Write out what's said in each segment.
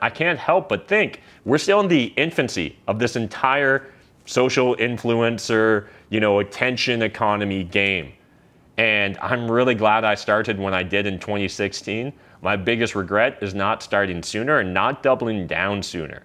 I can't help but think we're still in the infancy of this entire social influencer, attention economy game. And I'm really glad I started when I did in 2016. My biggest regret is not starting sooner and not doubling down sooner.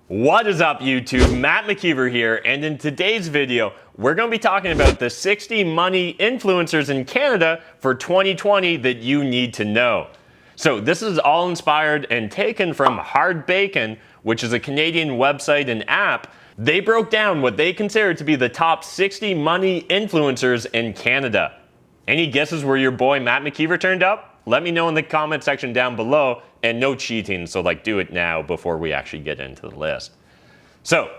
What is up, YouTube? Matt McKeever here, and in today's video, we're going to be talking about the 60 money influencers in Canada for 2020 that you need to know. So this is all inspired and taken from Hardbacon, which is a Canadian website and app. They broke down what they consider to be the top 60 money influencers in Canada. Any guesses where your boy Matt McKeever turned up? Let me know in the comment section down below, and no cheating, so do it now before we actually get into the list. So,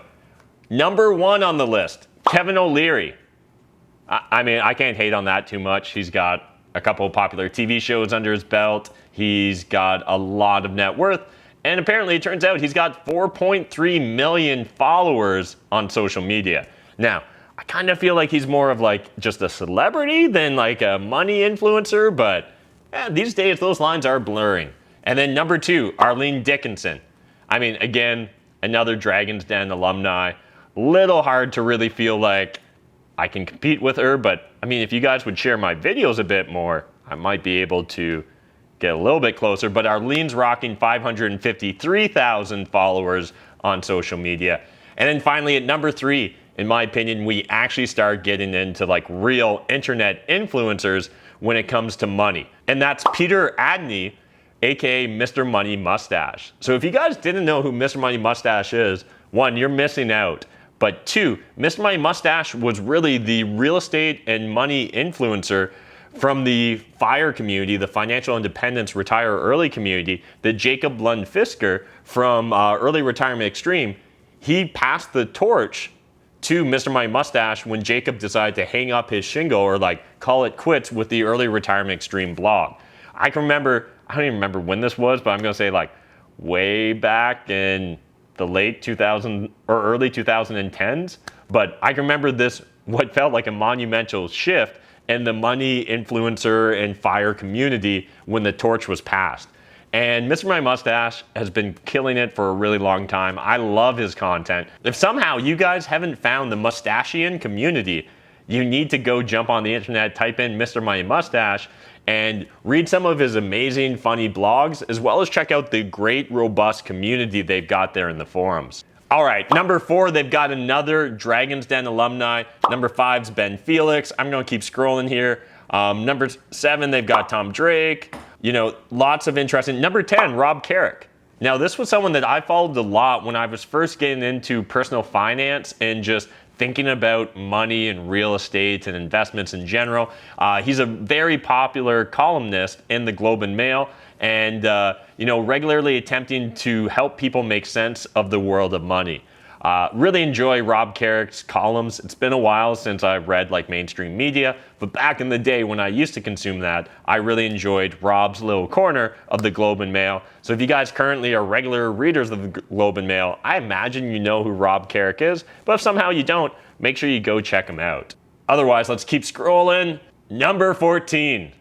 number 1 on the list, Kevin OLeary. I mean, I can't hate on that too much. He's got a couple of popular TV shows under his belt. He's got a lot of net worth. And apparently it turns out he's got 4.3 million followers on social media. Now, I kind of feel like he's more of just a celebrity than a money influencer, but these days those lines are blurring. And then number 2, Arlene Dickinson. I mean, again, another Dragon's Den alumni. Little hard to really feel like I can compete with her, but I mean, if you guys would share my videos a bit more, I might be able to get a little bit closer. But Arlene's rocking 553,000 followers on social media. And then finally at number 3, in my opinion, we actually start getting into real internet influencers when it comes to money. And that's Peter Adenay, aka Mr. Money Mustache. So if you guys didn't know who Mr. Money Mustache is, 1, you're missing out. But 2, Mr. Money Mustache was really the real estate and money influencer from the FIRE community, the Financial Independence Retire Early community, that Jacob Lund-Fisker from Early Retirement Extreme, he passed the torch to Mr. Money Mustache when Jacob decided to hang up his shingle or call it quits with the Early Retirement Extreme blog. I can remember, I don't even remember when this was, but I'm going to say way back in the late 2000 or early 2010s. But I can remember this, what felt like a monumental shift in the money influencer and FIRE community when the torch was passed. And Mr. Money Mustache has been killing it for a really long time. I love his content. If somehow you guys haven't found the Mustachian community, you need to go jump on the internet, type in Mr. Money Mustache, and read some of his amazing, funny blogs, as well as check out the great, robust community they've got there in the forums. All right, number 4, they've got another Dragon's Den alumni. Number 5's Ben Felix. I'm going to keep scrolling here. Number 7, they've got Tom Drake. Lots of interesting. Number 10, Rob Carrick. Now, this was someone that I followed a lot when I was first getting into personal finance and just thinking about money and real estate and investments in general. He's a very popular columnist in the Globe and Mail, and regularly attempting to help people make sense of the world of money. Really enjoy Rob Carrick's columns. It's been a while since I've read mainstream media, but back in the day when I used to consume that, I really enjoyed Rob's little corner of the Globe and Mail. So if you guys currently are regular readers of the Globe and Mail, I imagine you know who Rob Carrick is, but if somehow you don't, make sure you go check him out. Otherwise, let's keep scrolling. Number 14,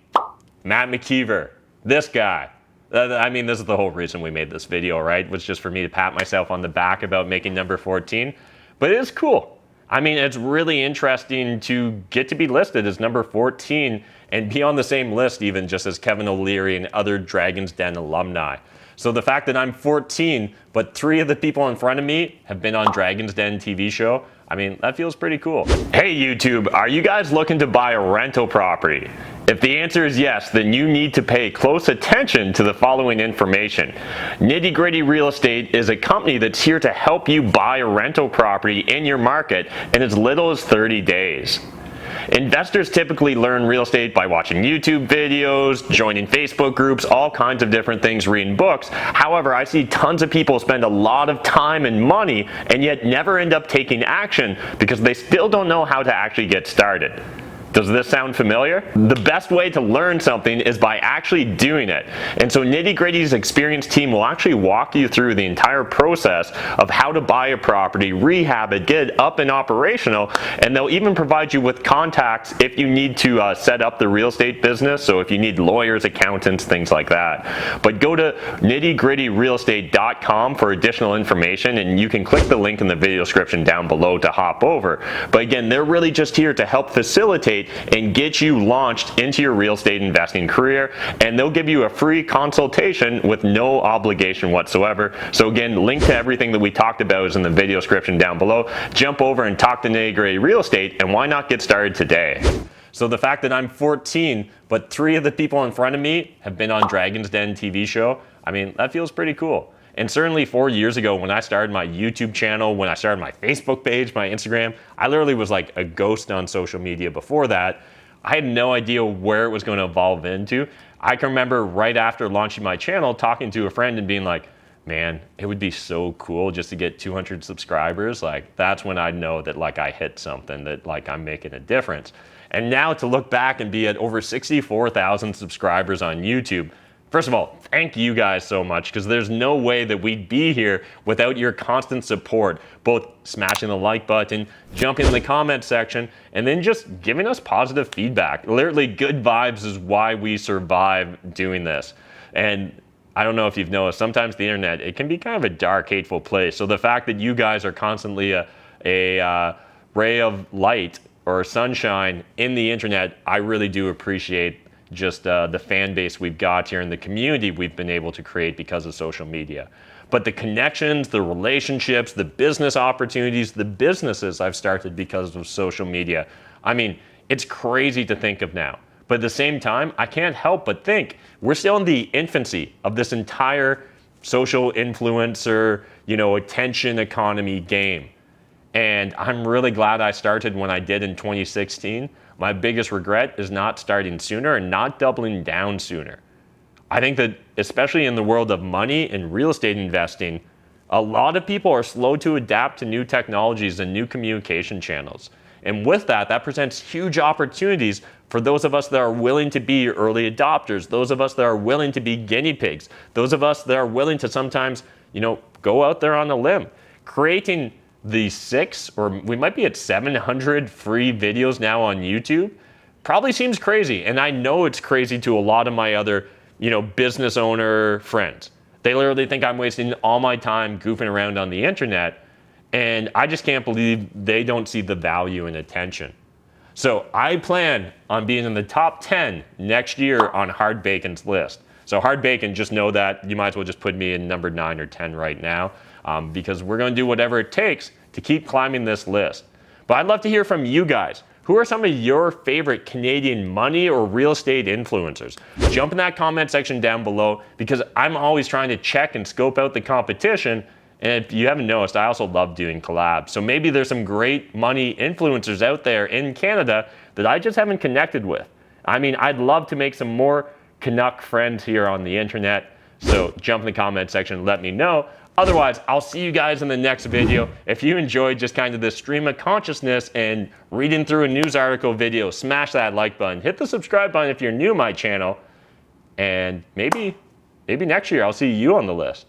Matt McKeever. This guy. I mean, this is the whole reason we made this video, right? Was just for me to pat myself on the back about making number 14. But it is cool. I mean, it's really interesting to get to be listed as number 14 and be on the same list even just as Kevin OLeary and other Dragon's Den alumni. So the fact that I'm 14, but 3 of the people in front of me have been on Dragon's Den TV show, I mean, that feels pretty cool. Hey YouTube, are you guys looking to buy a rental property? If the answer is yes, then you need to pay close attention to the following information. Nitty Gritty Real Estate is a company that's here to help you buy a rental property in your market in as little as 30 days. Investors typically learn real estate by watching YouTube videos, joining Facebook groups, all kinds of different things, reading books. However, I see tons of people spend a lot of time and money and yet never end up taking action because they still don't know how to actually get started. Does this sound familiar? The best way to learn something is by actually doing it. And so Nitty Gritty's experienced team will actually walk you through the entire process of how to buy a property, rehab it, get it up and operational, and they'll even provide you with contacts if you need to set up the real estate business. So if you need lawyers, accountants, things like that. But go to nittygrittyrealestate.com for additional information, and you can click the link in the video description down below to hop over. But again, they're really just here to help facilitate and get you launched into your real estate investing career, and they'll give you a free consultation with no obligation whatsoever. So again, link to everything that we talked about is in the video description down below. Jump over and talk to Nitty Gritty Real Estate, and why not get started today? So the fact that I'm 14, but 3 of the people in front of me have been on Dragon's Den TV show, I mean, that feels pretty cool. And certainly 4 years ago when I started my YouTube channel, when I started my Facebook page, my Instagram, I literally was like a ghost on social media before that. I had no idea where it was going to evolve into. I can remember right after launching my channel talking to a friend and being like, man, it would be so cool just to get 200 subscribers. Like, that's when I know that like I hit something, that like I'm making a difference. And now to look back and be at over 64,000 subscribers on YouTube, first of all, thank you guys so much, because there's no way that we'd be here without your constant support, both smashing the like button, jumping in the comment section, and then just giving us positive feedback. Literally, good vibes is why we survive doing this. And I don't know if you've noticed, sometimes the internet, it can be kind of a dark, hateful place. So the fact that you guys are constantly a ray of light or sunshine in the internet, I really do appreciate just the fan base we've got here and the community we've been able to create because of social media. But the connections, the relationships, the business opportunities, the businesses I've started because of social media, I mean, it's crazy to think of now. But at the same time, I can't help but think we're still in the infancy of this entire social influencer, attention economy game. And I'm really glad I started when I did in 2016. My biggest regret is not starting sooner and not doubling down sooner. I think that especially in the world of money and real estate investing, a lot of people are slow to adapt to new technologies and new communication channels. And with that, that presents huge opportunities for those of us that are willing to be early adopters, those of us that are willing to be guinea pigs, those of us that are willing to sometimes, go out there on a limb. Creating the 6, or we might be at 700 free videos now on YouTube, probably seems crazy. And I know it's crazy to a lot of my other, business owner friends. They literally think I'm wasting all my time goofing around on the internet. And I just can't believe they don't see the value and attention. So I plan on being in the top 10 next year on Hardbacon's list. So Hardbacon, just know that you might as well just put me in number 9 or 10 right now. Because we're going to do whatever it takes to keep climbing this list. But I'd love to hear from you guys. Who are some of your favorite Canadian money or real estate influencers? Jump in that comment section down below, because I'm always trying to check and scope out the competition. And if you haven't noticed, I also love doing collabs. So maybe there's some great money influencers out there in Canada that I just haven't connected with. I mean, I'd love to make some more Canuck friends here on the internet. So jump in the comment section and let me know. Otherwise, I'll see you guys in the next video. If you enjoyed just kind of this stream of consciousness and reading through a news article video, smash that like button. Hit the subscribe button if you're new to my channel. And maybe next year I'll see you on the list.